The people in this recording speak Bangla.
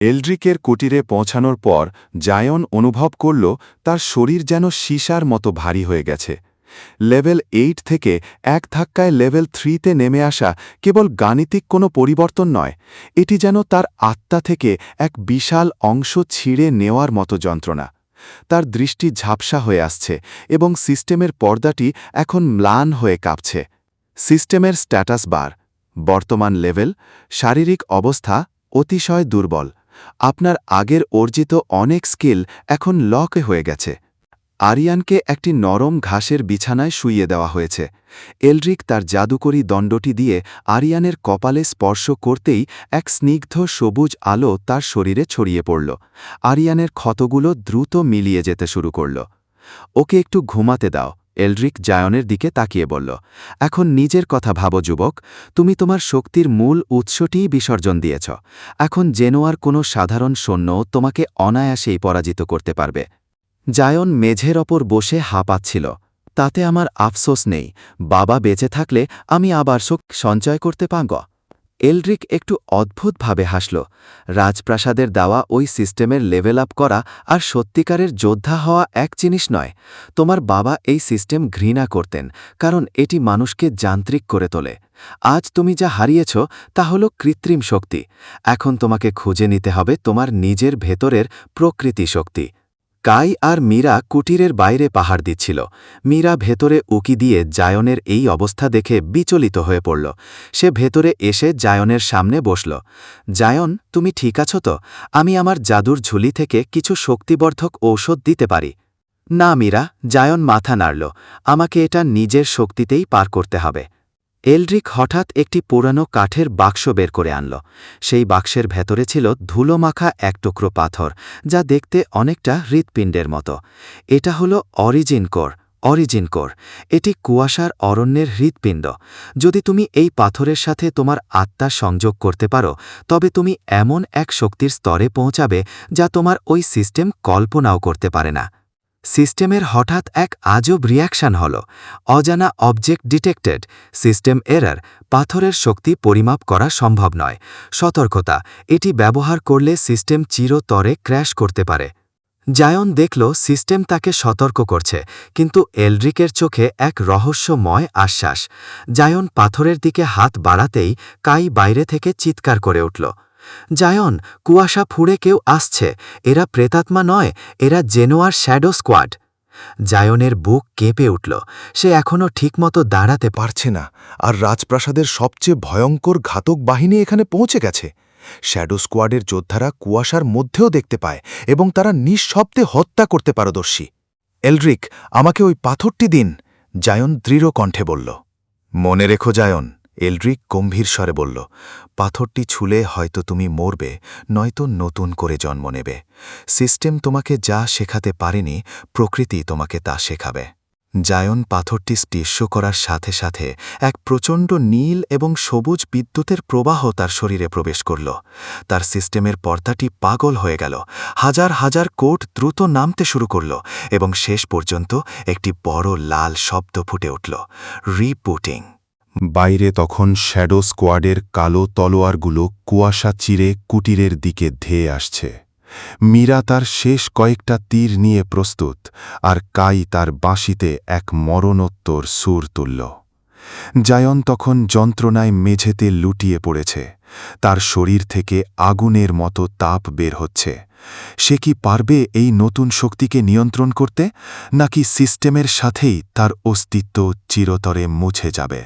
এলড্রিকের কুটিরে পৌঁছানোর পর জায়ন অনুভব করল তার শরীর যেন সীসার মতো ভারী হয়ে গেছে। লেভেল 8 থেকে এক ধাক্কায় লেভেল 3তে নেমে আসা কেবল গাণিতিক কোনো পরিবর্তন নয়, এটি যেন তার আত্মা থেকে এক বিশাল অংশ ছিঁড়ে নেওয়ার মতো যন্ত্রণা। তার দৃষ্টি ঝাপসা হয়ে আসছে এবং সিস্টেমের পর্দাটি এখন ম্লান হয়ে কাঁপছে। সিস্টেমের স্ট্যাটাস বার: বর্তমান লেভেল, শারীরিক অবস্থা অতিশয় দুর্বল। আপনার আগের অর্জিত অনেক স্কিল এখন লক হয়ে গেছে। আরিয়ানকে একটি নরম ঘাসের বিছানায় শুইয়ে দেওয়া হয়েছে। এলড্রিক তার জাদুকরী দণ্ডটি দিয়ে আরিয়ানের কপালে স্পর্শ করতেই এক স্নিগ্ধ সবুজ আলো তার শরীরে ছড়িয়ে পড়ল। আরিয়ানের ক্ষতগুলো দ্রুত মিলিয়ে যেতে শুরু করল। ওকে একটু ঘুমাতে দাও, এলড্রিক জায়নের দিকে তাকিয়ে বলল। এখন নিজের কথা ভাবো যুবক, তুমি তোমার শক্তির মূল উৎসটিই বিসর্জন দিয়েছ। এখন জেনোয়ার কোনো সাধারণ সৈন্য তোমাকে অনায়াসেই পরাজিত করতে পারবে। জায়ন মেঝের ওপর বসে হাঁপাচ্ছিল। তাতে আমার আফসোস নেই, বাবা বেঁচে থাকলে আমি আবার শক্তি সঞ্চয় করতে পারব। এলড্রিক একটু অদ্ভুতভাবে হাসল। রাজপ্রাসাদের দেওয়া ওই সিস্টেমের লেভেল আপ করা আর সত্যিকারের যোদ্ধা হওয়া এক জিনিস নয়। তোমার বাবা এই সিস্টেম ঘৃণা করতেন, কারণ এটি মানুষকে যান্ত্রিক করে তোলে। আজ তুমি যা হারিয়েছ তা হল কৃত্রিম শক্তি। এখন তোমাকে খুঁজে নিতে হবে তোমার নিজের ভেতরের প্রকৃতি শক্তি। কাই আর মীরা কুটিরের বাইরে পাহাড় দিচ্ছিল। মীরা ভেতরে উকি দিয়ে জায়নের এই অবস্থা দেখে বিচলিত হয়ে পড়ল। সে ভেতরে এসে জায়নের সামনে বসল। জায়ন, তুমি ঠিক আছো তো? আমি আমার জাদুর ঝুলি থেকে কিছু শক্তিবর্ধক ঔষধ দিতে পারি। না মীরা, জায়ন মাথা নাড়ল। আমাকে এটা নিজের শক্তিতেই পার করতে হবে। এলড্রিক হঠাৎ একটি পুরানো কাঠের বাক্স বের করে আনল। সেই বাক্সের ভেতরে ছিল ধুলোমাখা এক টুকরো পাথর, যা দেখতে অনেকটা হৃৎপিণ্ডের মতো। এটা হলো অরিজিন কোর। এটি কুয়াশার অরণ্যের হৃৎপিণ্ড। যদি তুমি এই পাথরের সাথে তোমার আত্মা সংযোগ করতে পারো, তবে তুমি এমন এক শক্তির স্তরে পৌঁছাবে যা তোমার ওই সিস্টেম কল্পনাও করতে পারে না। সিস্টেমের হঠাৎ এক আজব রিয়াকশন হল। অজানা অবজেক্ট ডিটেক্টেড, সিস্টেম এরর, পাথরের শক্তি পরিমাপ করা সম্ভব নয়। সতর্কতা, এটি ব্যবহার করলে সিস্টেম চিরতরে ক্র্যাশ করতে পারে। জায়ন দেখল সিস্টেম তাকে সতর্ক করছে, কিন্তু এলড্রিকের চোখে এক রহস্যময় আশ্বাস। জায়ন পাথরের দিকে হাত বাড়াতেই কাই বাইরে থেকে চিৎকার করে উঠল। জায়ন, কুয়াশা ফুঁড়ে কেউ আসছে। এরা প্রেতাত্মা নয়, এরা জেনোয়ার শ্যাডো স্কোয়াড। জায়নের বুক কেঁপে উঠল। সে এখনও ঠিকমতো দাঁড়াতে পারছে না, আর রাজপ্রাসাদের সবচেয়ে ভয়ঙ্কর ঘাতক বাহিনী এখানে পৌঁছে গেছে। শ্যাডো স্কোয়াডের যোদ্ধারা কুয়াশার মধ্যেও দেখতে পায় এবং তারা নিঃশব্দে হত্যা করতে পারদর্শী। এলড্রিক, আমাকে ওই পাথরটি দিন, জায়ন দৃঢ় কণ্ঠে বলল। মনে রেখো জায়ন, এলড্রিক গম্ভীর স্বরে বলল, পাথরটি ছুলে হয়তো তুমি মরবে, নয়তো নতুন করে জন্ম নেবে। সিস্টেম তোমাকে যা শেখাতে পারেনি, প্রকৃতি তোমাকে তা শেখাবে। জায়ন পাথরটি স্পর্শ করার সাথে সাথে এক প্রচণ্ড নীল এবং সবুজ বিদ্যুতের প্রবাহ তার শরীরে প্রবেশ করল। তার সিস্টেমের পর্দাটি পাগল হয়ে গেল। হাজার হাজার কোট দ্রুত নামতে শুরু করল এবং শেষ পর্যন্ত একটি বড় লাল শব্দ ফুটে উঠল, রিপুটিং। বাইরে তখন শ্যাডো স্কোয়াডের কালো তলোয়ারগুলো কুয়াশা চিরে কুটিরের দিকে ধেয়ে আসছে। মীরা তার শেষ কয়েকটা তীর নিয়ে প্রস্তুত, আর কাই তার বাঁশিতে এক মরণোত্তর সুর তুলল। জায়ন তখন যন্ত্রণায় মেঝেতে লুটিয়ে পড়েছে। তার শরীর থেকে আগুনের মতো তাপ বের হচ্ছে। সে কি পারবে এই নতুন শক্তিকে নিয়ন্ত্রণ করতে, নাকি সিস্টেমের সাথেই তার অস্তিত্ব চিরতরে মুছে যাবে?